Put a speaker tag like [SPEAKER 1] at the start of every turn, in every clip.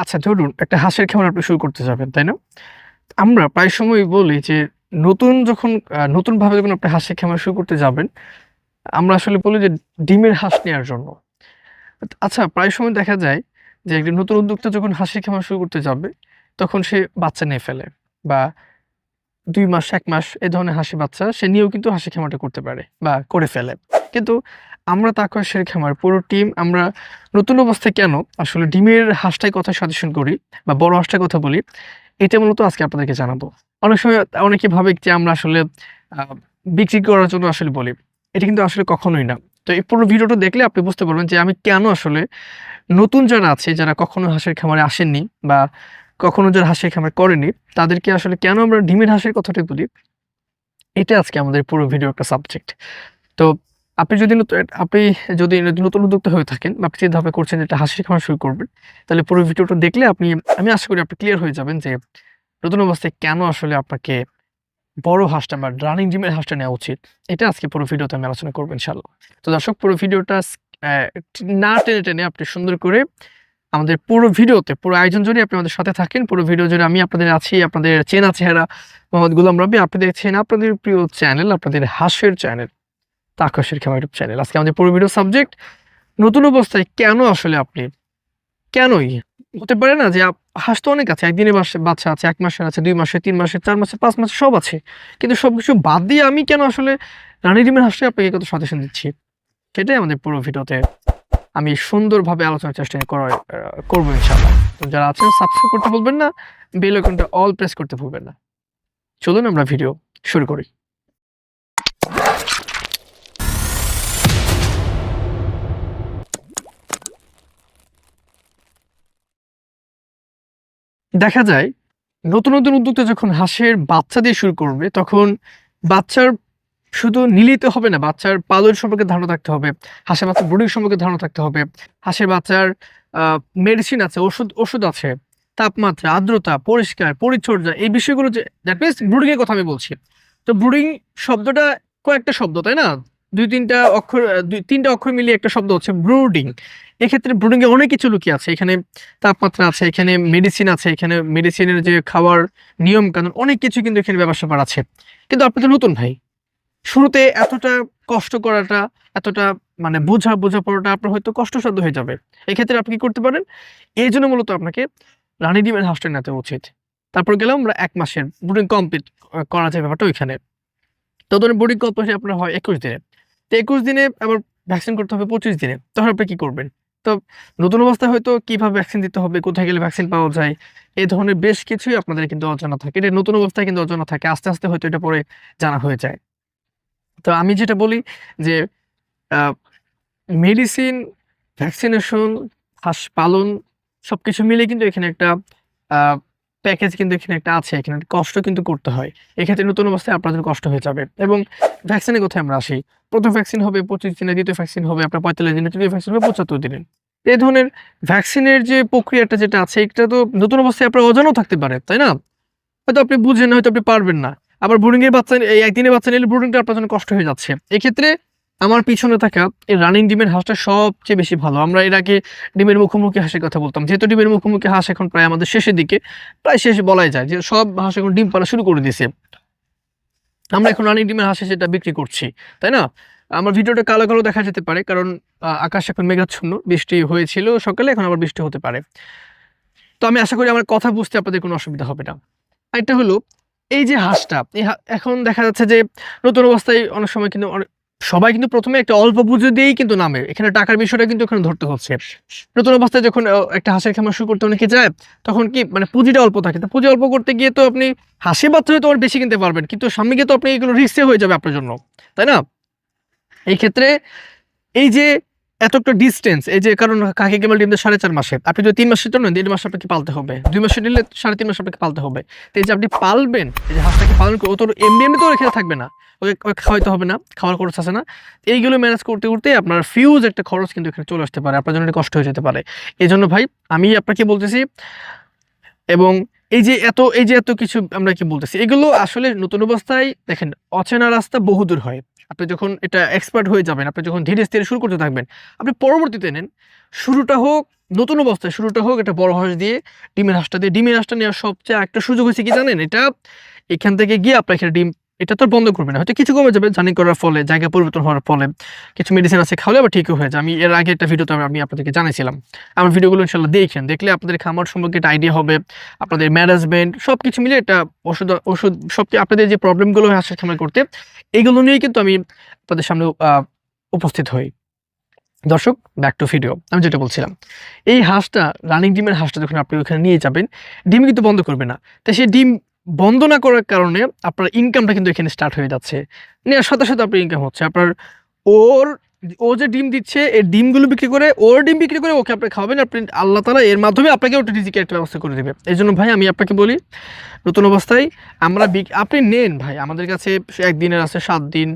[SPEAKER 1] আচ্ছা ধরুন একটা হাঁসের খামার আপনি শুরু করতে যাবেন, তাই না? আমরা প্রায় সময়ই বলি যে নতুনভাবে যখন আপনি হাঁসের খামার শুরু করতে যাবেন, আমরা আসলে বলি যে ডিমের হাঁস নেয়ার জন্য। আচ্ছা প্রায় সময় দেখা যায় যে একজন নতুন উদ্যোক্তা যখন হাঁসের খামার শুরু করতে যাবে, তখন সে বাচ্চা নিয়ে ফেলে বা ২ মাস ১ মাস এ ধরনের হাঁসের বাচ্চা সে নিয়েও কিন্তু হাঁসের খামারটা করতে পারে বা করে ফেলে। কিন্তু আমরা তারকসের খামার পুরো টিম আমরা নতুন অবস্থায় কেন আসলে ডিমের হাঁসটার কথা সাজেশন করি বা বড় হাঁসটার কথা বলি, এটা মূলত আজকে আপনাদেরকে জানাবো। অনেক সময় অনেকে ভাবে যে আমরা আসলে আ বিক্রি করার জন্য আসলে বলি। এটা কিন্তু আসলে কখনোই না। তো এই পুরো ভিডিওটা দেখলে আপনি বুঝতে পারবেন যে আমি কেন আসলে নতুন যারা আছে, যারা কখনো হাঁসের খামারে আসেননি বা কখনো যারা হাঁসের খামার করেনি, তাদেরকে আসলে কেন আমরা ডিমের হাঁসের কথাটাই বলি, এটা আজকে আমাদের পুরো ভিডিওর একটা সাবজেক্ট। তো আপনি যদি নত আপনি যদি নতুন উদ্যোক্তা হয়ে থাকেন বা আপনি চিন্তাভাবনা করছেন যে একটা হাঁসের খামার শুরু করবেন, তাহলে পুরো ভিডিওটা দেখলে আমি আশা করি আপনি ক্লিয়ার হয়ে যাবেন যে নতুন অবস্থায় কেন আসলে আপনাকে বড় হাঁসটা বা রানিং ডিমের হাঁসটা নেওয়া উচিত। এটা আজকে পুরো ভিডিওতে আমি আলোচনা করব ইনশাআল্লাহ। তো দর্শক পুরো ভিডিওটা অ্যা না টেনে আপনি সুন্দর করে আমাদের পুরো ভিডিওতে, পুরো আয়োজন জুড়ে আপনি আমাদের সাথে থাকেন। পুরো ভিডিও জুড়ে আমি আপনাদের আছি, আপনাদের চেনা চেহারা মোহাম্মদ গোলাম রাব্বি। আপনি দেখছেন আপনাদের প্রিয় চ্যানেল, আপনাদের হাঁসের চ্যানেল, তারকসের খামার ইউটিউব চ্যানেল। আজকে আমাদের পুরো ভিডিও সাবজেক্ট নতুন অবস্থায় কেন আসলে আপনি কেনই? হতে পারে না যে হাঁস তো অনেক আছে। একদিনের বাচ্চা আছে, ১ মাসের আছে, ২ মাসের, ৩ মাসের, ৪ মাসের, ৫ মাসের সব আছে। কিন্তু সবকিছু বাদ দিয়ে আমি কেন আসলে রানী ডিমের হাঁসটাই আপনাকে কত সাজেশন দিচ্ছি। সেটাই আমাদের পুরো ভিডিওতে আমি সুন্দরভাবে আলোচনার চেষ্টা করব ইনশাআল্লাহ। তো যারা আছেন সাবস্ক্রাইব করতে ভুলবেন না, বেল আইকনটা অল প্রেস করতে ভুলবেন না। চলুন আমরা ভিডিও শুরু করি। দেখা যায় নতুন উদ্যোক্তা যখন হাঁসের বাচ্চা দিয়ে শুরু করবে, তখন বাচ্চার শুধু নিলেই তো হবে না, বাচ্চার পালন সম্পর্কে ধারণা থাকতে হবে। হাঁসের বাচ্চার ব্রুডিং সম্পর্কে ধারণা থাকতে হবে। হাঁসের বাচ্চার আ মেডিসিন আছে, ওষুধ আছে, তাপমাত্রা, আর্দ্রতা, পরিষ্কার, পরিচর্যা এই বিষয়গুলো যে দ্যাট মিনস ব্রুডিং এর কথা আমি বলছি। তো ব্রুডিং শব্দটা কয়েকটা শব্দ, তাই না? ২-৩ টা অক্ষর ২-৩ টা অক্ষর মিলিয়ে একটা শব্দ হচ্ছে ব্রুডিং। এক্ষেত্রে ব্রুডিং এ অনেক কিছু লুকিয়ে আছে। এখানে তাপমাত্রা আছে, এখানে মেডিসিন আছে, এখানে মেডিসিনের যে খাওয়ার নিয়ম-কানুন অনেক কিছু কিন্তু এখানে ব্যাপার-স্যাপার আছে। কিন্তু আপনি তো নতুন ভাই। শুরুতে এতটা কষ্ট করাটা, এতটা মানে বোঝাপড়াটা আপনার হয়তো কষ্টসাধ্য হয়ে যাবে। এক্ষেত্রে আপনি কি করতে পারেন? এজন্য মূলত আপনাকে রানী ডিমের হাঁসটা নেওয়া উচিত। তারপর গেলাম আমরা ১ মাসের ব্রুডিং কমপ্লিট করা যে ব্যাপারটা ওইখানে। তো ধরুন ব্রুডিং কমপ্লিট আপনার হয় ২১ দিনে। তো ২১ দিনে আবার ভ্যাকসিন করতে হবে ২৫ দিনে। তখন আপনি কি করবেন? তো নতুন অবস্থায় হয়তো কিভাবে ভ্যাকসিন দিতে হবে, কোথায় গেলে ভ্যাকসিন পাওয়া যায়, এ ধরনের বেশ কিছুই আপনাদের কিন্তু অজানা থাকে। এটা নতুন অবস্থায় কিন্তু অজানা থাকে। আস্তে হয়তো এটা পরে জানা হয়ে যায়। তো আমি যেটা বলি যে আ মেডিসিন, ভ্যাকসিনেশন, হাঁস পালন সবকিছু মিলে কিন্তু এখানে একটা আ প্যাকেজ কিন্তু এখানে একটা আছে। এখানে কষ্ট কিন্তু করতে হয়। এক্ষেত্রে নতুন অবস্থায় আপনার জন্য কষ্ট হয়ে যাবে এবং ভ্যাকসিনের কথায় আমরা আসি। ১ম ভ্যাকসিন হবে ২৫ দিনে, ২য় ভ্যাকসিন হবে আপনার ৪৫ দিনে, তৃতীয় ভ্যাকসিন হবে ৭৫ দিনে। এই ধরনের ভ্যাকসিনের যে প্রক্রিয়াটা যেটা আছে এটা তো নতুন অবস্থায় আপনার অজানাও থাকতে পারে, তাই না? হয়তো আপনি বুঝেন না, হয়তো আপনি পারবেন না। আবার ব্রুডিং এর বাচ্চা এই একদিনের বাচ্চা নিলে ব্রুডিংটা আপনার জন্য কষ্ট হয়ে যাচ্ছে। এক্ষেত্রে আমার পিছনে থাকা এই রানিং ডিমের হাঁসটা সবচেয়ে বেশি ভালো। আমরা এর আগে ডিমের মুখোমুখি হাঁসের কথা বলতাম। যেহেতু ডিমের মুখোমুখি হাঁস এখন প্রায় আমাদের শেষের দিকে, প্রায় শেষ বলাই যায় যে সব হাঁস এখন ডিম পাড়া শুরু করে দিয়েছে। আমরা এখন রানিং ডিমের হাঁস সেটা বিক্রি করছি। তাই না? আমার ভিডিওটা কালো দেখা যেতে পারে কারণ আকাশ এখন মেঘাচ্ছন্ন। বৃষ্টি হয়েছিল সকালে, এখন আবার বৃষ্টি হতে পারে। তো আমি আশা করি আমার কথা বুঝতে আপনাদের কোনো অসুবিধা হবে না। আরেকটা হলো এই যে হাঁসটা, এখন দেখা যাচ্ছে যে নতুন অবস্থায় অনেক সময় কিন্তু সবাই কিন্তু ১ম এ একটা অল্প পুঁজি দিয়েই কিন্তু নামে। এখানে টাকার বিষয়টা কিন্তু এখানে ধরতে হচ্ছে। নতুন অবস্থায় যখন একটা হাঁসের খামার শুরু করতে অনেকে যায়, তখন কি মানে পুঁজিটা অল্প থাকে। তো পুঁজি অল্প করতে গিয়ে তো আপনি হাঁসের বাচ্চা হয়তো আবার বেশি কিনতে পারবেন। কিন্তু সামনে গিয়ে তো আপনি এগুলো রিস্কে হয়ে যাবে আপনার জন্য। তাই না? এই ক্ষেত্রে এই যে এত একটা ডিসট্যান্স, এই যে কারণ কাকি ক্যামেল ডিম দেয় ৪.৫ মাসে। আপনি যদি ৩ মাসের জন্য নেন, ১.৫ মাস আপনাকে পালতে হবে। ২ মাসের নিলে ৩.৫ মাস আপনাকে পালতে হবে। তো এই যে আপনি পালবেন, এই যে হাঁসটাকে পালন করে ও তো এমনি তো রেখে থাকবে না। ওকে খাওয়াইতে হবে না, খাওয়ার খরচ আছে না। এইগুলো ম্যানেজ করতে আপনার ফিউজ একটা খরচ কিন্তু এখানে চলে আসতে পারে। আপনার জন্য এটা কষ্ট হয়ে যেতে পারে। এজন্য ভাই আমি আপনাকে বলতেছি এবং এই যে এত কিছু আমরা কি বলতেছি, এগুলো আসলে নতুন অবস্থায় দেখেন অচেনা রাস্তা বহুদূর হয়। আপনি যখন এটা এক্সপার্ট হয়ে যাবেন, আপনি যখন ধীরে স্থিরে শুরু করতে থাকবেন, আপনি পরবর্তীতে নেন। শুরুটা হোক নতুন অবস্থায়, শুরুটা হোক এটা বড় হাঁস দিয়ে, ডিমের হাঁসটা দিয়ে। ডিমের হাঁসটা নেওয়ার সবচেয়ে একটা সুযোগ হয়েছে কি জানেন? এটা এখান থেকে গিয়ে আপনার এখানে ডিম এটা তো আর বন্ধ করবে না, হয়তো কিছু কমে যাবে জার্নি করার ফলে, জায়গা পরিবর্তন হওয়ার ফলে, কিছু মেডিসিন আছে খাওয়ালে আবার ঠিকও হয়ে যায়। আমি এর আগে একটা ভিডিওতে আমি আপনাদেরকে জানিয়েছিলাম। আমার ভিডিওগুলো ইনশাল্লাহ দেখেন, দেখলে আপনাদের খামার সম্পর্কে একটা আইডিয়া হবে, আপনাদের ম্যানেজমেন্ট সব কিছু মিলে একটা ওষুধ ওষুধ সব আপনাদের যে প্রবলেমগুলো হয় হাঁসের খামার করতে, এগুলো নিয়েই কিন্তু আমি আপনাদের সামনে উপস্থিত হই। দর্শক, ব্যাক টু ভিডিও। আমি যেটা বলছিলাম, এই হাঁসটা রানিং ডিমের হাঁসটা যখন আপনি ওখানে নিয়ে যাবেন, ডিম কিন্তু বন্ধ করবে না। তাই সেই ডিম বন্ধ না করার কারণে আপনার ইনকামটা কিন্তু এখানে স্টার্ট হয়ে যাচ্ছে। নেওয়ার সাথে সাথে আপনার ইনকাম হচ্ছে। আপনার ওর ও যে ডিম দিচ্ছে, এই ডিমগুলো বিক্রি করে, ওর ডিম বিক্রি করে ওকে আপনি খাওয়াবেন, আপনি আল্লাহ তাআলা এর মাধ্যমে আপনাকে ওটা রিজিকের একটা ব্যবস্থা করে দেবে। এজন্য ভাই আমি আপনাকে বলি, নতুন অবস্থায় আমরা আপনি নেন ভাই, আমাদের কাছে ১ দিনের আছে, ৭ দিন,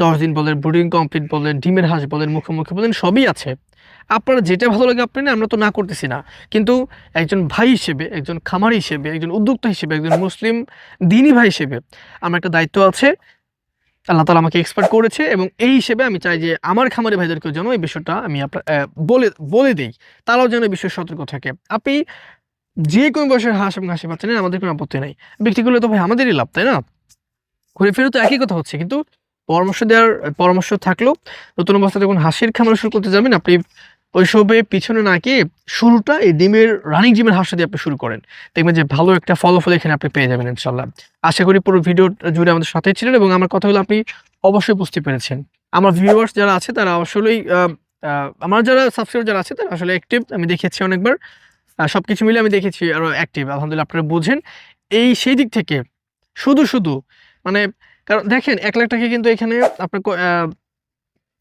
[SPEAKER 1] ১০ দিন বলেন, ব্রুডিং কমপ্লিট বলেন, ডিমের হাঁস বলেন, মুখোমুখি বলেন, সবই আছে। আপনার যেটা ভালো লাগে আপনি নেন, আমরা তো না করতেছি না। কিন্তু একজন ভাই হিসেবে, একজন খামারি হিসেবে, একজন উদ্যোক্তা হিসেবে, একজন মুসলিম দিনী ভাই হিসেবে আমার একটা দায়িত্ব আছে। আল্লাহ তাআলা আমাকে এক্সপার্ট করেছে এবং এই হিসেবে আমি চাই যে আমার খামারি ভাইদেরকেও যেন এই বিষয়টা আমি বলে দেই। তারাও যেন এই বিষয়ে সতর্ক থাকে। আপনি যে কোনো বয়সের হাঁস এবং হাঁসের বাচ্চা নেন, আমাদের কোনো আপত্তি নাই। বিক্রি করলে তো ভাই আমাদেরই লাভ, তাই না? ঘুরে ফিরে তো একই কথা হচ্ছে। কিন্তু পরামর্শ থাকলো, নতুন অবস্থায় যখন হাঁসের খামার শুরু করতে যাবেন, আপনি ওইসবে পিছনে না গিয়ে শুরুটা এই রানিং ডিমের হাঁসটা দিয়ে আপনি শুরু করেন। দেখবেন যে ভালো একটা ফলাফল এখানে আপনি পেয়ে যাবেন ইনশাআল্লাহ। আশা করি পুরো ভিডিও জুড়ে আমাদের সাথেই ছিলেন এবং আমার কথাগুলো আপনি অবশ্যই বুঝতে পেরেছেন। আমার ভিউয়ার্স যারা আছে তারা আসলেই আমার যারা সাবস্ক্রাইবার যারা আছে তারা আসলে অ্যাক্টিভ। আমি দেখেছি অনেকবার। সবকিছু মিলে আমি দেখেছি আরো অ্যাক্টিভ। আলহামদুলিল্লাহ, আপনারা বোঝেন। সেই দিক থেকে শুধু মানে, কারণ দেখেন ৳১,০০,০০০ কিন্তু এখানে আপনার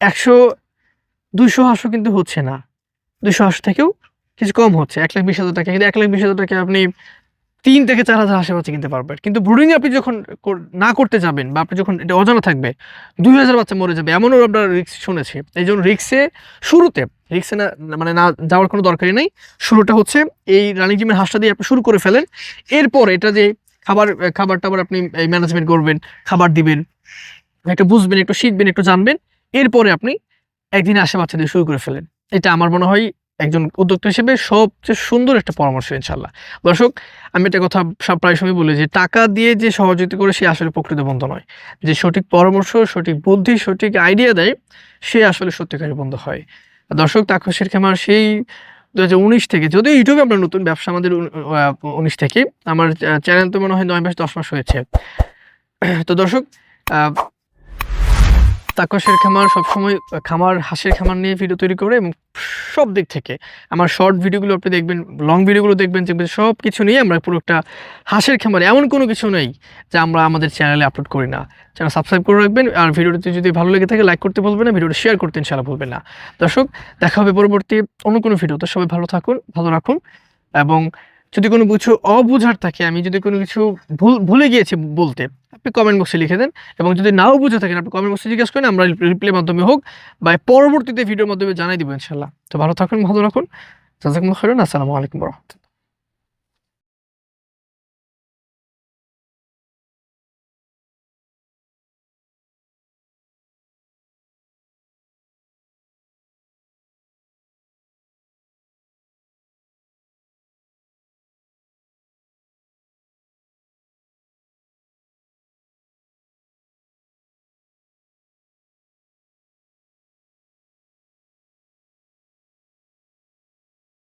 [SPEAKER 1] ১০০-২০০ হাঁসও কিন্তু হচ্ছে না। ২০০ হাঁস থেকেও কিছু কম হচ্ছে। ৳১,২০,০০০ কিন্তু ৳১,২০,০০০ আপনি ৩ থেকে ৪,০০০ হাঁসের বাচ্চা কিনতে পারবেন। কিন্তু ব্রুডিং আপনি যখন না করতে যাবেন বা আপনি যখন এটা অজানা থাকবে, ২,০০০ বাচ্চা মরে যাবে এমনও আমরা রিস্ক শুনেছি। এইজন্য শুরুতে রিস্কে মানে না যাওয়ার কোনো দরকারই নাই। শুরুটা হচ্ছে এই রানিং ডিমের হাঁসটা দিয়ে আপনি শুরু করে ফেলেন। এরপর এটা যে খাবার-টাবার আপনি এই ম্যানেজমেন্ট করবেন, খাবার দিবেন, একটু বুঝবেন, একটু শিখবেন, একটু জানবেন। এরপরে আপনি একদিনে হাঁসের বাচ্চা দিয়ে শুরু করে ফেলেন। এটা আমার মনে হয় একজন উদ্যোক্তা হিসেবে সবচেয়ে সুন্দর একটা পরামর্শ ইনশাআল্লাহ। দর্শক, আমি একটা কথা প্রায় সময় বলি যে টাকা দিয়ে যে সহযোগিতা করে সে আসলে প্রকৃত বন্ধু নয়। যে সঠিক পরামর্শ, সঠিক বুদ্ধি, সঠিক আইডিয়া দেয় সে আসলে সত্যিকারের বন্ধু হয়। দর্শক, তাক্ষসের খামার সেই ২০১৯ থেকে, যদিও ইউটিউবে আমরা নতুন, ব্যবসা আমাদের ১৯ থেকে। আমার চ্যানেল তো মনে হয় ৯ মাস ১০ মাস হয়েছে। তো দর্শক, আ তাক্ষসের খামার সবসময় হাঁসের খামার নিয়ে ভিডিও তৈরি করে এবং সব দিক থেকে আমার শর্ট ভিডিওগুলো আপনি দেখবেন, লং ভিডিওগুলো দেখবেন সবকিছু নিয়ে আমরা পুরো একটা হাঁসের খামার, এমন কোনো কিছু নেই যা আমরা আমাদের চ্যানেলে আপলোড করি না। চ্যানেল সাবস্ক্রাইব করে রাখবেন আর ভিডিওটি যদি ভালো লেগে থাকে লাইক করতে ভুলবেন না, ভিডিওটা শেয়ার করতে ইনশাআল্লাহ ভুলবেন না। দর্শক, দেখা হবে পরবর্তী অন্য কোনো ভিডিওতে। সবাই ভালো থাকুন, ভালো রাখুন এবং যদি কোনো কিছু অবুঝার থাকে, আমি যদি কোনো কিছু ভুলে গিয়েছি বলতে, আপনি কমেন্ট বক্সে লিখে দেন এবং যদি নাও বুঝে থাকেন আপনি কমেন্ট বক্সে জিজ্ঞেস করেন, আমরা রিপ্লাইয়ের মাধ্যমে হোক বা পরবর্তীতে ভিডিওর মাধ্যমে জানাই দিব ইনশাআল্লাহ। তো ভালো থাকুন, ভালো রাখুন। জাযাকুমুল্লাহু খাইরান। আসসালামু আলাইকুম ওয়া রাহমাতুল্লাহ।